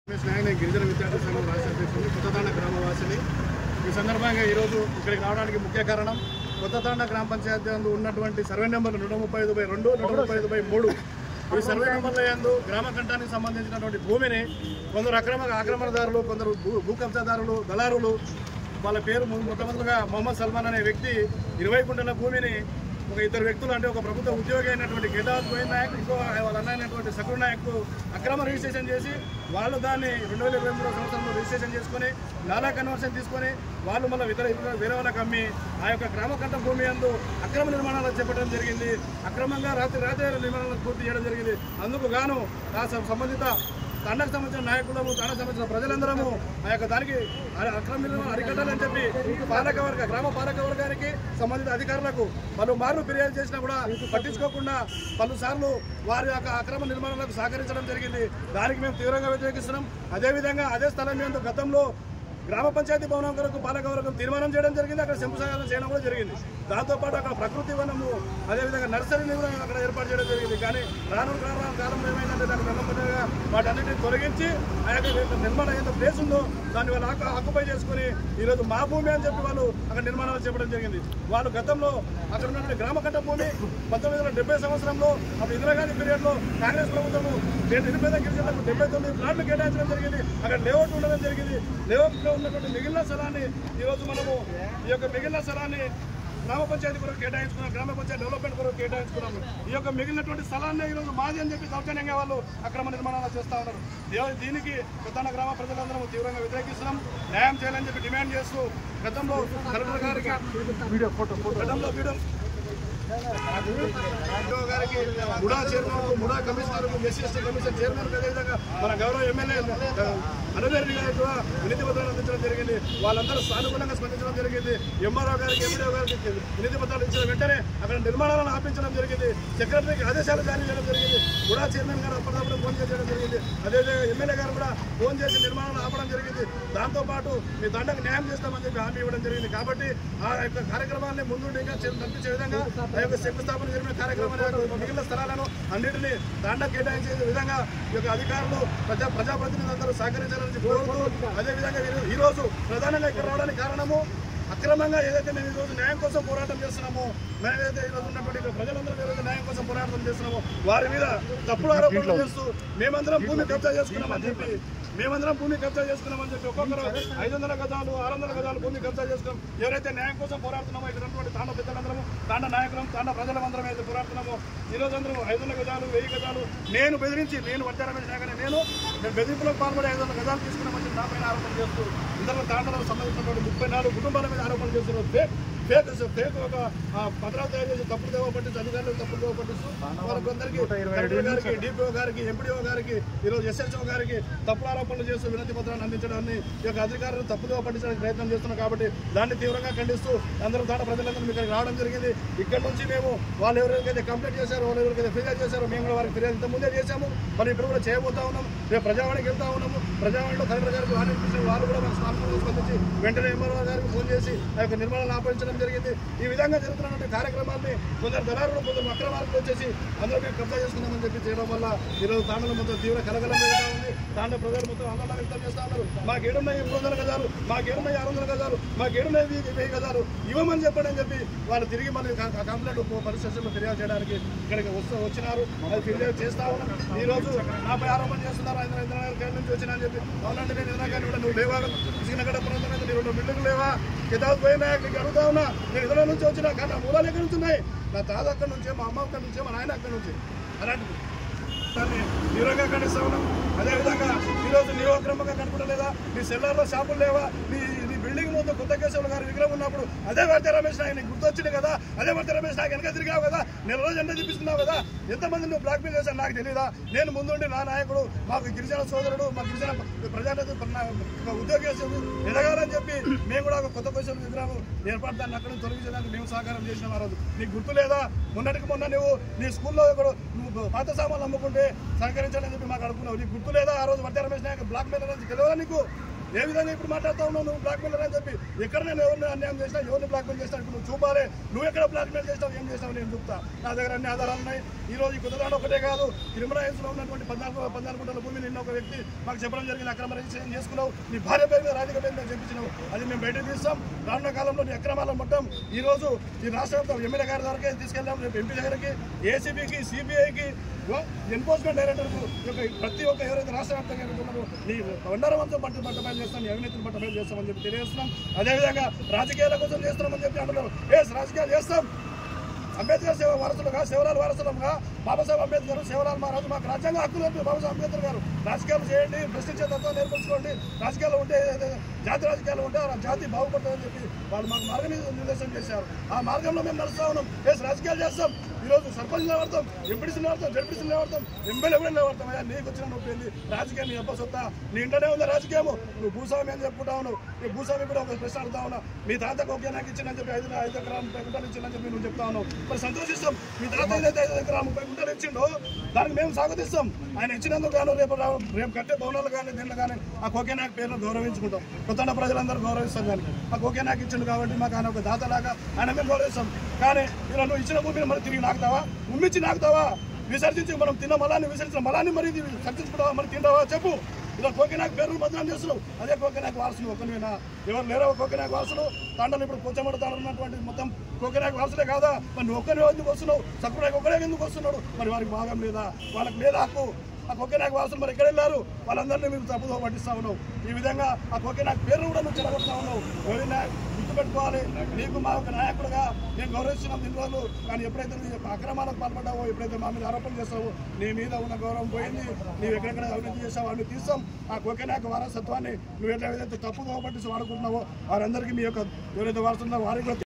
గిరిజన విద్యార్థి సంఘం రాష్ట్ర అధ్యక్షుడు కొత్తతాండ గ్రామవాసిని ఈ సందర్భంగా ఈరోజు ఇక్కడికి రావడానికి ముఖ్య కారణం కొత్తతాండ గ్రామ పంచాయతీ యందు ఉన్నటువంటి సర్వే నెంబర్లు 135/2 135/3 ఈ సర్వే నెంబర్ల యందు గ్రామ కంఠానికి సంబంధించినటువంటి భూమిని కొందరు ఆక్రమణదారులు కొందరు భూ కబ్జాదారులు దళారులు వాళ్ళ పేరు మొట్టమొదటిగా మొహమ్మద్ సల్మాన్ అనే వ్యక్తి 20 గుంటల భూమిని ఒక ఇద్దరు వ్యక్తులు అంటే ఒక ప్రభుత్వ ఉద్యోగి అయినటువంటి కేదావత్ గోవింద్ నాయక్ ఇంకో వాళ్ళ అన్న అయినటువంటి సక్రు నాయక్ అక్రమ రిజిస్ట్రేషన్ చేసి వాళ్ళు దాన్ని 2023 సంవత్సరంలో రిజిస్ట్రేషన్ చేసుకొని నాలా కన్వర్షన్ తీసుకొని వాళ్ళు మళ్ళీ వేరే వాళ్ళకి అమ్మి ఆ యొక్క గ్రామకంఠ భూమి యందు అక్రమ నిర్మాణాలు చేపట్టడం జరిగింది. అక్రమంగా రాత్రి నిర్మాణాలను పూర్తి చేయడం జరిగింది. అందుకు గాను సంబంధిత తండకు సంబంధించిన నాయకులము తండకు సంబంధించిన ప్రజలందరము ఆ యొక్క దానికి అక్రమ నిర్మాణం అరికట్టాలని చెప్పి గ్రామ పాలకవర్గానికి సంబంధిత అధికారులకు పలుమార్లు ఫిర్యాదు చేసినా కూడా పట్టించుకోకుండా పలుసార్లు వారి యొక్క అక్రమ నిర్మాణాలకు సహకరించడం జరిగింది. దానికి మేము తీవ్రంగా వ్యతిరేకిస్తున్నాం. అదేవిధంగా అదే స్థలం మీద గతంలో గ్రామ పంచాయతీ భవనం కొరకు పాలకవర్గం తీర్మానం చేయడం జరిగింది. అక్కడ శంకుస్థాపన చేయడం కూడా జరిగింది. దాంతోపాటు అక్కడ ప్రకృతి వనము అదేవిధంగా నర్సరీని కూడా అక్కడ ఏర్పాటు చేయడం జరిగింది. కానీ రాను కాలంలో ఏమైందంటే దానికి వెళ్ళబడ్డగా వాటన్నిటిని తొలగించి ఆ యొక్క నిర్మాణం ఎంత ప్లేస్ ఉందో దాన్ని వాళ్ళు ఆక్యుపై చేసుకుని ఈరోజు మా భూమి అని చెప్పి వాళ్ళు అక్కడ నిర్మాణాలు చేపట్టడం జరిగింది. వాళ్ళు గతంలో అక్కడ ఉన్నటువంటి గ్రామకంఠ భూమి 1970 సంవత్సరంలో అప్పుడు ఇందిరాగాంధీ పీరియడ్లో కాంగ్రెస్ ప్రభుత్వము నిరుపేద గిరిజనులకు 79 ప్లాట్లు కేటాయించడం జరిగింది. అక్కడ లేఅవుట్ ఉండడం జరిగింది. లేఅవుట్లో ఉన్నటువంటి మిగిలిన స్థలాన్ని ఈరోజు మనము ఈ యొక్క మిగిలిన స్థలాన్ని గ్రామ పంచాయతీ కొరకు కేటాయించుకున్నాం. గ్రామ పంచాయతీ డెవలప్మెంట్ కొరకు కేటాయించుకున్నాము. ఈ యొక్క మిగిలినటువంటి స్థలాన్ని ఈరోజు మాది అని చెప్పి దౌర్జన్యంగా వాళ్ళు అక్రమ నిర్మాణాలు చేస్తూ ఉన్నారు. దీనికి కొత్త గ్రామ ప్రజలందరూ తీవ్రంగా వ్యతిరేకిస్తున్నాం. న్యాయం చేయాలని చెప్పి డిమాండ్ చేస్తూ గతంలో కలెక్టర్ గారికి గారికి MUDA chairman MUDA commissioner SC commission chairman అదేవిధంగా మన గౌరవ ఎమ్మెల్యే అనవేరి గారికి కూడా వినతి పత్రాలు అందించడం జరిగింది. వాళ్ళందరూ సానుకూలంగా స్పందించడం జరిగింది. ఎంఆర్ఓ గారికి ఎంపీడీఓ గారికి వినతి పత్రాలు ఇచ్చిన వెంటనే అక్కడ నిర్మాణాలను ఆపించడం జరిగింది. సెక్రటరీకి ఆదేశాలు జారీ చేయడం జరిగింది. ముడా చైర్మన్ గారు అప్పటికప్పుడు ఫోన్ చేయడం జరిగింది. అదేవిధంగా ఎమ్మెల్యే గారు కూడా ఫోన్ చేసి నిర్మాణాలు ఆపడం జరిగింది. దాంతోపాటు మీ దండకు న్యాయం చేస్తామని చెప్పి హామీ ఇవ్వడం జరిగింది. కాబట్టి ఆ యొక్క కార్యక్రమాన్ని ముందు ఇంకా నడిపించే విధంగా ఆ యొక్క శంకుస్థాపన జరిగిన కార్యక్రమాన్ని మిగిలిన స్థలాలను అన్నింటినీ దండ కేటాయించే విధంగా ఈ యొక్క అధికారులు ప్రజాప్రతినిధులందరూ సహకరించాలని కోరుతూ అదేవిధంగా ఈరోజు ప్రధానంగా ఇక్కడ రావడానికి కారణము అక్రమంగా ఏదైతే మేము ఈరోజు న్యాయం కోసం పోరాటం చేస్తున్నామో మేమైతే ఈరోజు ఉన్నటువంటి ప్రజలందరూ ఏదైతే న్యాయం కోసం పోరాటం చేస్తున్నామో వారి మీద తప్పుడు ఆరోపణలు చేస్తూ మేమందరం భూమి కబ్జా చేసుకున్నామని చెప్పి ఒక్కొక్కరు 500 గజాలు 600 గజాలు భూమి కబ్జా చేసుకున్నాం. ఎవరైతే న్యాయం కోసం పోరాడుతున్నామో ఇక్కడ ఉన్నటువంటి తాండ పెద్దలందరము తాండ నాయకులం తాండ ప్రజలందరం అయితే పోరాడుతున్నామో ఈరోజు అందరూ 500 గజాలు 1000 గజాలు నేను వర్తరమేష్ నాయకనే నేను బెదిరింపులకు పాల్పడి 500 గజాలు తీసుకున్నామని నా పైన ఆరోపణలు చేస్తూ ఇందులో తాండలకు సంబంధించినటువంటి 34 కుటుంబాల మీద ఆరోపణలు చేస్తున్నారు. ఫేక్ ఒక పత్రాలు తయారు చేసి తప్పుడు దేవ పట్టించి అధికారులకు తప్పుడు దేవ పట్టిస్తూ వాళ్ళందరికీ కలెక్టర్ గారికి డిపిఓ గారికి ఎంపీడీఓ గారికి ఈరోజు ఎస్హెచ్ఓ గారికి తప్పుడు ఆరోపణలు చేస్తూ వినతి పత్రాన్ని అందించడాన్ని ఈ యొక్క అధికారులు తప్పు దేవ పట్టించడానికి ప్రయత్నం చేస్తున్నారు. కాబట్టి దాన్ని తీవ్రంగా ఖండిస్తూ అందరూ దాంట్లో ప్రజలందరూ ఇక్కడికి రావడం జరిగింది. ఇక్కడ నుంచి మేము వాళ్ళు ఎవరికైతే కంప్లైంట్ చేశారో వాళ్ళు ఎవరికైతే ఫిర్యాదు చేశారో మేము కూడా వారికి ఫిర్యాదు ఇంతకుముందే చేశాము. మరి ఇప్పుడు కూడా చేయబోతా ఉన్నాము. రేపు ప్రజావాణికి వెళ్తా ఉన్నాము. ప్రజావాణిలో కలెక్టర్ గారికి వాళ్ళు కూడా మనకు స్వాతంత్రం స్పందించి వెంటనే ఎంఆర్ఓ గారికి ఫోన్ చేసి ఆ యొక్క నిర్మాణాలను ఆపించడం జరిగింది. ఈ విధంగా జరుగుతున్నటువంటి కార్యక్రమాన్ని కొందరు దళారులు కొందరు అక్రమార్కులు వచ్చేసి అందరూ మేము కబ్జా చేసుకున్నామని చెప్పి చేయడం వల్ల ఈరోజు తాండలో మొత్తం తీవ్ర కలకలం జరుగుతూ ఉంది. తాండ ప్రజలు మొత్తం ఆందోళన వ్యక్తం చేస్తూ ఉన్నారు. మాకేడున్నాయి 300 గజాలు, మాకేడున్నాయి 600 గజాలు, మాకేడున్నాయి 1000 గజాలు ఇవ్వమని చెప్పండి అని చెప్పి వాళ్ళు తిరిగి మళ్ళీ కంప్లైంట్ పోలీస్ స్టేషన్లో ఫిర్యాదు చేయడానికి ఇక్కడికి వచ్చినారు. అది ఫిర్యాదు చేస్తా ఉన్నాం. ఈ రోజు నాపై ఆరోపణ చేస్తున్నారు. ఇంద్రనగర్ నుంచి వచ్చినా అని చెప్పి అవునంటే నేను ఇంద్రనగర్ కూడా నువ్వు లేవా కృష్ణగడ ప్రాంతం అయితే నీ 2 బిల్డింగ్లు లేవా కేదావత్ గోవింద్ నాయక్ నీకు అడుగుతా ఉన్నా. నేను ఇతరుల నుంచి వచ్చినా కానీ నా మూలాలు ఎక్కడి నుంచి ఉన్నాయి? నా తాత అక్కడి నుంచే, మా అమ్మ అక్కడి నుంచే, మా నాయన అక్కడి నుంచి. అలాంటిది దాన్ని తీవ్రంగా ఖండిస్తా ఉన్నాం. అదేవిధంగా ఈరోజు నీ అక్రమంగా కనుకుంటలేదా? నీ సెల్లార్లో షాపులు లేవా? నీ బిల్డింగ్ ముందు కొత్త కేశవులు గారి విగ్రహం ఉన్నప్పుడు అదే వర్త రమేష్ నాయక్ నీకు గుర్తొచ్చింది కదా? అదే వర్త రమేష్ నాయక్ వెనక తిరిగావు కదా? నెల రోజు ఎండ చూపిస్తున్నావు కదా? ఎంతమంది నువ్వు బ్లాక్ మెయిల్ చేశాను నాకు తెలియదా? నేను ముందుండి నా నాయకుడు మాకు గిరిజన సోదరుడు మా గిరిజన ఉద్యోగస్తుడు ఎదగాలని చెప్పి మేము కూడా ఒక కొత్త కేశవుల విగ్రహం ఏర్పాటు దాన్ని అక్కడ తొలగించడానికి మేము సహకారం చేసినాం. ఆ రోజు నీకు గుర్తు లేదా? మొన్న నువ్వు నీ స్కూల్లో నువ్వు పాత సామాన్లు అమ్ముకుంటే సహకరించాలని చెప్పి మాకు అడుగుతున్నావు. నీకు గుర్తు లేదా? ఆ రోజు వర్త రమేష్ నాయక్ బ్లాక్ మెయిల్ నుంచి తెలియదా నీకు? ఏ విధంగా ఇప్పుడు మాట్లాడుతూ ఉన్నావు నువ్వు బ్లాక్మెయిలర్ అని చెప్పి? ఎక్కడ నేను ఎవరిని అన్యాయం చేసినా ఎవరిని బ్లాక్మెయిల్ చేసినా ఇప్పుడు నువ్వు చూపాలి. నువ్వు ఎక్కడ బ్లాక్మెయిల్ చేసినావు, ఏం చేసినావు నేను చెప్తా. నా దగ్గర అన్ని ఆధారాలు ఉన్నాయి. ఈ రోజు కొత్తదాండ ఒకటే కాదు, తిరుమల హిల్స్లో ఉన్నటువంటి 14 గుంటల భూమిని నిన్న ఒక వ్యక్తి మాకు చెప్పడం జరిగింది, అక్రమ రిజిస్ట్రేషన్ చేసుకున్నావు, నీ భార్య పేరు మీద రాజకీయ పేరు మీద చెప్పించినావు. అది మేము బయటకు తీస్తాం. రానున్న కాలంలో నీ అక్రమాలను మొత్తం ఈ రోజు ఈ రాష్ట్ర ఎమ్మెల్యే గారి దగ్గరికి తీసుకెళ్దాం, రేపు ఎంపీ దగ్గరికి, ఏసీబీకి, సిబిఐకి, ఎన్ఫోర్స్మెంట్ డైరెక్టర్కు, ప్రతి ఒక్క ఎవరైతే రాష్ట్ర వ్యాప్తంగా ఉన్నారో నీ వండరవంతం బట్టబయలు చేస్తాం, నీ అవినీతిని బట్టబయలు చేస్తామని చెప్పి తెలియజేస్తున్నాం. అదేవిధంగా రాజకీయాల కోసం చేస్తున్నామని చెప్పి అంటున్నారు. రాజకీయాలు చేస్తాం. అంబేద్కర్ సేవ వారసులుగా, శివలాల్ వారసులుగా, బాబాసాహెబ్ అంబేద్కర్, శివలాల్ మహారాజు మాకు రాజ్యాంగ హక్కులు బాబాసాహెబ్ అంబేద్కర్ గారు. రాజకీయాలు చేయండి, ప్రశ్నించే తత్వం నేర్పించుకోండి, రాజకీయాలు ఉంటే జాతి రాజకీయాలు ఉంటే ఆ జాతి బాగుపడుతుందని చెప్పి వాళ్ళు మాకు మార్గనిర్దేశం చేశారు. ఆ మార్గంలో మేము నడుస్తూ ఉన్నాం. రాజకీయాలు చేస్తాం. ఈరోజు సర్పంచ్ నిలబడతాం, ఎంపీడీసీ నిలబడతాం, జడ్పీసీ నిలబడతాం, ఎమ్మెల్యే కూడా నిలబడతాం. అయ్యా నీకు వచ్చిన నొప్పింది రాజకీయం, నీ అబ్బ సొత్తా, నీ ఇంట్లోనే ఉంది రాజకీయము. నువ్వు భూస్వామి అని చెప్పుకుంటా ఉన్నావు. నీ భూస్వామి కూడా ఒక ప్రశ్న అడుగుతా ఉన్నావు. మీ తాతకు ఓకే నాకు ఇచ్చిందని చెప్పి 5 ఎకరాలు 30 గుంటలు ఇచ్చిందని చెప్పి నువ్వు చెప్తా ఉన్నావు. మరి సంతోషిస్తాం. మీ తాత ఏదైతే 5 ఎకరాలు 30 గుంటలు ఇచ్చిండో దానికి మేము స్వాగతిస్తాం. ఆయన ఇచ్చినందుకు గాను రేపు కట్టే భవనాలు కానీ దీనిలో కానీ ఆ కోకే నాకు పేరును గౌరవించుకుంటాం. కొత్త ప్రజలందరూ గౌరవిస్తాం. కానీ ఆ కోకే నాకు ఇచ్చిండు కాబట్టి మాకు ఆయన ఒక దాతలాగా ఆయన మేము గౌరవిస్తాం. కానీ ఇలా నువ్వు ఇచ్చిన భూమిని మరి తిరిగి నాకుతావా, ఉమ్మించి నాకుతావా, విసర్జించి మనం తిన్న మలాన్ని విసర్జించిన మలాన్ని మరి సర్జించుకుంటావా, మరి తింటావా చెప్పు. ఇలా కోకేనాకు పేరు బదనాం చేస్తున్నావు. అదే కోకేనాకు వారసులు ఒకరివేనా? ఎవరు లేరో కోకేనాకు వారసులు? తాండలు ఇప్పుడు పోచమడ తాండలు ఉన్నటువంటి మొత్తం కోకేనాకు వారసులే కాదా? మరి నువ్వు ఒక్కరిని ఎందుకు వస్తున్నావు? సకురాకు ఒకరే ఎందుకు వస్తున్నాడు? మరి వారికి భాగం లేదా? వాళ్ళకి లేదా హక్కు? ఆ కోకేనాకు వారసులు మరి ఎక్కడ వెళ్ళారు? వాళ్ళందరినీ మీరు తప్పుదో పట్టిస్తా ఉన్నావు. ఈ విధంగా ఆ కోకేనాకు పేరు కూడా నువ్వు చెడగొడతా ఉన్నావు. ఎవరైనా గుర్తుపెట్టుకోవాలి, నీకు మా ఒక నాయకుడుగా నేను గౌరవిస్తున్నాం ఇన్ని రోజులు. కానీ ఎప్పుడైతే నీ అక్రమాలకు పాల్పడ్డావో, ఎప్పుడైతే మా మీద ఆరోపణలు చేస్తావో, నీ మీద ఉన్న గౌరవం పోయింది. నీవు ఎక్కడెక్కడ అవినీతి చేస్తావో అవి తీస్తాం. ఆ కోకేనాకు వారసత్వాన్ని నువ్వు ఏదైతే తప్పుగా పట్టిస్తూ వాడుకుంటున్నావో వారందరికీ మీ యొక్క ఎవరైతే వారసున్నారో వారికి